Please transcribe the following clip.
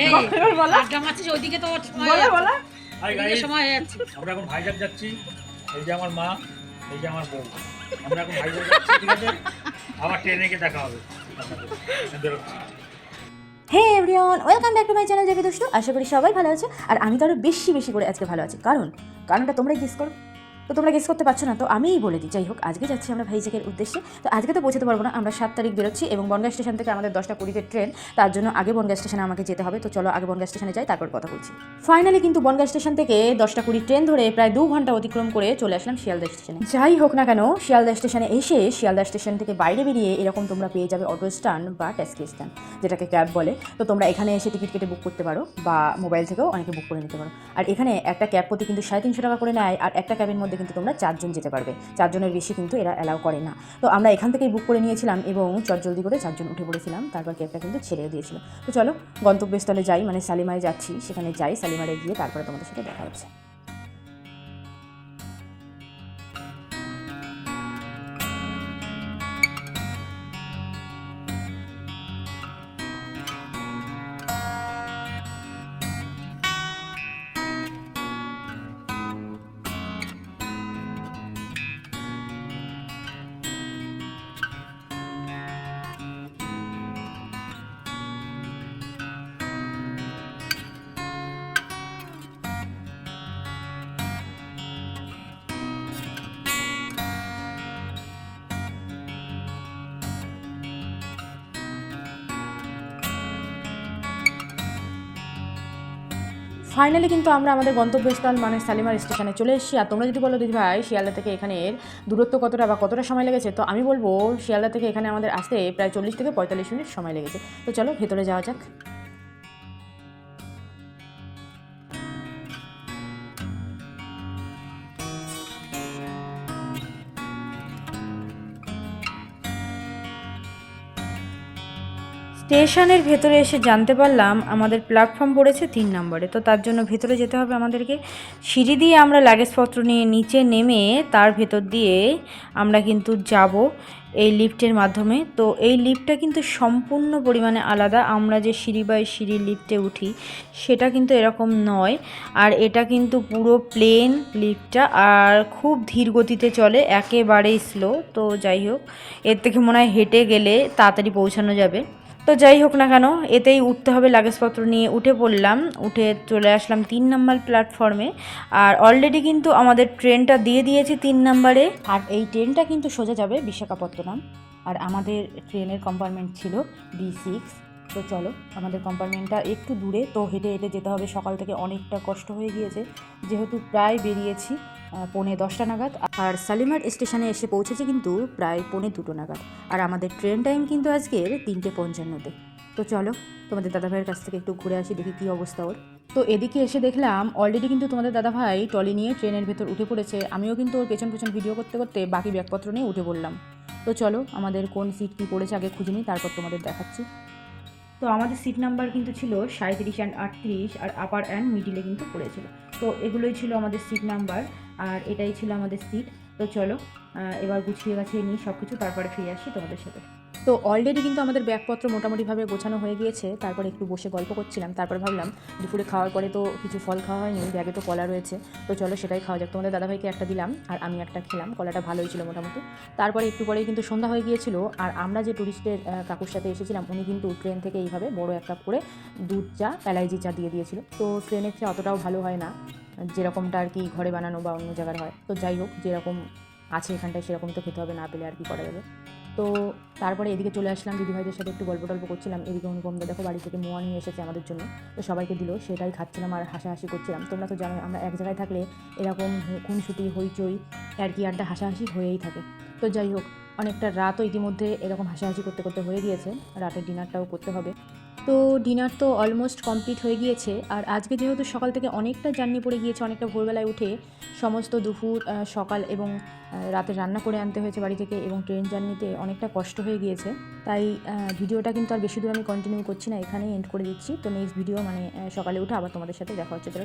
এই বলো আড্ডা মারছিস ওইদিকে তো বলো সময় হয়ে যাচ্ছে। আমরা এখন ভাইজাগ যাচ্ছি। এই যে আমার মা, এই যে আমার বউ। আমরা এখন ভাইজাগ যাচ্ছি, ঠিক আছে? আবার ট্রেনে গিয়ে দেখা হবে। বেরোচ্ছি। Hey everyone, welcome back to my channel JP Dushtu. আশা করি সবাই ভালো আছে, আর আমি তো আরও বেশি বেশি করে আজকে ভালো আছি। কারণটা তোমরাই গেস করো। তো তোমরা গেস করতে পারছো না, তো আমিই বলে দিই। যাই হোক, আজকে যাচ্ছি আমরা ভাইজ্যাগের উদ্দেশ্যে। তো আজকে তো পৌঁছতে পারবো না, আমরা 7 তারিখ বেরোচ্ছি এবং বনগাঁ স্টেশন থেকে আমাদের 10টা 20-তে ট্রেন। তার জন্য আগে বনগাঁ স্টেশনে আমাকে যেতে হবে। তো চলো আগে বনগাঁ স্টেশনে যাই, তারপর কথা বলছি। ফাইনালি কিন্তু বনগাঁ স্টেশন থেকে 10টা 20 ট্রেন ধরে প্রায় 2 ঘন্টা অতিক্রম করে চলে আসলাম শিয়ালদা স্টেশনে। যাই হোক না কেন, শিয়ালদা স্টেশনে এসে শিয়ালদা স্টেশন থেকে বাইরে বেরিয়ে এরকম তোমরা পেয়ে যাবে অটো স্ট্যান্ড বা ট্যাক্সি স্ট্যান্ড, যেটাকে ক্যাব বলে। তো তোমরা এখানে এসে টিকিট কেটে বুক করতে পারো বা মোবাইল থেকেও অনেকে বুক করে নিতে পারো। আর এখানে একটা ক্যাব প্রতি কিন্তু 350 টাকা করে নেয়, আর একটা ক্যাবের মধ্যে কিন্তু তোমরা 4 জন যেতে পারবে। 4 জনের বেশি কিন্তু এরা অ্যালাউ করে না। তো আমরা এখান থেকেই বুক করে নিয়েছিলাম এবং চটজলদি করে 4 জন উঠে পড়েছিলাম। তারপর ক্যাবটা কিন্তু ছেড়েও দিয়েছিল। তো চলো গন্তব্যস্থলে যাই, মানে শালিমারে যাচ্ছি, সেখানে যাই। শালিমারে গিয়ে তারপরে তোমাদের সাথে দেখা হচ্ছে। ফাইনালি কিন্তু আমরা আমাদের গন্তব্যস্থল মানে শালিমার স্টেশনে চলে এসেছি। আর তোমরা যদি বলো দিদি ভাই শিয়ালদা থেকে এখানের দূরত্ব কতটা বা কতটা সময় লেগেছে, তো আমি বলবো শিয়ালদা থেকে এখানে আমাদের আসতে প্রায় 40 থেকে 45 মিনিট সময় লেগেছে। তো চলো ভেতরে যাওয়া যাক। স্টেশনের ভেতরে এসে জানতে পারলাম আমাদের প্ল্যাটফর্ম পড়েছে 3 নম্বরে। তো তার জন্য ভেতরে যেতে হবে আমাদেরকে। সিঁড়ি দিয়ে আমরা লাগেজপত্র নিয়ে নিচে নেমে তার ভেতর দিয়ে আমরা কিন্তু যাব এই লিফটের মাধ্যমে। তো এই লিফটটা কিন্তু সম্পূর্ণ পরিমাণে আলাদা। আমরা যে সিঁড়ি বাই সিঁড়ি লিফটে উঠি সেটা কিন্তু এরকম নয়, আর এটা কিন্তু পুরো প্লেন লিফটটা, আর খুব ধীর গতিতে চলে, একেবারেই স্লো। তো যাই হোক, এর থেকে মনে হয় হেঁটে গেলে তাড়াতাড়ি পৌঁছানো যাবে। তো যাই হোক না কেন, এতেই উঠতে হবে। লাগেজপত্র নিয়ে উঠে পড়লাম, উঠে চলে আসলাম 3 নম্বর প্ল্যাটফর্মে। আর অলরেডি কিন্তু আমাদের ট্রেনটা দিয়ে দিয়েছে 3 নম্বরে, আর এই ট্রেনটা কিন্তু সোজা যাবে বিশাখাপত্তনম। আর আমাদের ট্রেনের কম্পার্টমেন্ট ছিল B6। তো চলো, আমাদের কম্পার্টমেন্টটা একটু দূরে, তো হেঁটে হেঁটে যেতে হবে। সকাল থেকে অনেকটা কষ্ট হয়ে গিয়েছে, যেহেতু প্রায় বেরিয়েছি 10:45 নাগাদ। আর শালিমার স্টেশনে এসে পৌঁছেছে কিন্তু প্রায় 1:45 নাগাদ। আর আমাদের ট্রেন টাইম কিন্তু আজকের 3:55-তে। তো চলো তোমাদের দাদাভাইয়ের কাছ থেকে একটু ঘুরে আসি, দেখি কী অবস্থা ওর। তো এদিকে এসে দেখলাম অলরেডি কিন্তু তোমাদের দাদাভাই ট্রলি নিয়ে ট্রেনের ভেতর উঠে পড়েছে। আমিও কিন্তু ওর পেছন পেছন ভিডিও করতে করতে বাকি ব্যাগপত্র নিয়ে উঠে পড়লাম। তো চলো আমাদের কোন সিট কী পড়েছে আগে খুঁজে নিই, তারপর তোমাদের দেখাচ্ছি। তো আমাদের সিট নাম্বার কিন্তু ছিল 37 অ্যান্ড 38, আর আপার অ্যান্ড মিডিলে কিন্তু পড়েছিল। তো এগুলোই ছিল আমাদের সিট নাম্বার, আর এটাই ছিল আমাদের সিট। তো চলো এবার গুছিয়ে গাছিয়ে নিই সব কিছু, তারপরে ফিরে আসি তোমাদের সাথে। তো অলরেডি কিন্তু আমাদের ব্যাগপত্র মোটামুটিভাবে গোছানো হয়ে গিয়েছে। তারপরে একটু বসে গল্প করছিলাম, তারপর ভাবলাম দুপুরে খাওয়ার পরে তো কিছু ফল খাওয়া হয়নি, ব্যাগে তো কলা রয়েছে। তো চলো সেটাই খাওয়া যাক। তোমাদের দাদাভাইকে একটা দিলাম আর আমি একটা খেলাম, কলাটা ভালোই ছিল মোটামুটি। তারপরে একটু পরেই কিন্তু সন্ধ্যা হয়ে গিয়েছিল। আর আমরা যে ট্যুরিস্টের কাকুর সাথে এসেছিলাম, উনি কিন্তু ট্রেন থেকে এইভাবে বড় এক কাপ করে দুধ চা, এলাইচি চা দিয়ে দিয়েছিল। তো ট্রেনের চা অতটাও ভালো হয় না, যেরকমটা আর কি ঘরে বানানো বা অন্য জায়গার হয়। তো যাই হোক, যেরকম আছে এখানটায় সেরকম তো খেতে হবে, না পেলে আর কি করা যাবে। তো তারপরে এদিকে চলে আসলাম, দিদিভাইদের সাথে একটু গল্প টল্প করছিলাম। এদিকে অনুপমদা দেখো বাড়ি থেকে মোয়া নিয়ে এসেছে আমাদের জন্য, তো সবাইকে দিল, সেটাই খাচ্ছিলাম আর হাসাহাসি করছিলাম। তোমরা তো জানো আমরা এক জায়গায় থাকলে এরকম খুনসুটি হইচই আর কি আড্ডা হাসাহাসি হয়েই থাকে। তো যাই হোক, অনেকটা রাতও ইতিমধ্যে এরকম হাসাহাসি করতে করতে হয়ে গিয়েছে, রাতের ডিনারটাও করতে হবে। তো ডিনার তো অলমোস্ট কমপ্লিট হয়ে গিয়েছে। আর আজকে যেহেতু সকাল থেকে অনেকটা জার্নি পড়ে গিয়েছে, অনেকটা ভোরবেলায় উঠে সমস্ত দুপুর সকাল এবং রাতে রান্না করে আনতে হয়েছে বাড়ি থেকে, এবং ট্রেন জার্নিতে অনেকটা কষ্ট হয়ে গিয়েছে। তাই ভিডিওটা কিন্তু আর বেশি দূর আমি কন্টিনিউ করছি না, এখানেই এন্ড করে দিচ্ছি। তো নেক্সট ভিডিও মানে সকালে উঠে আবার তোমাদের সাথে দেখা হচ্ছে। চলো।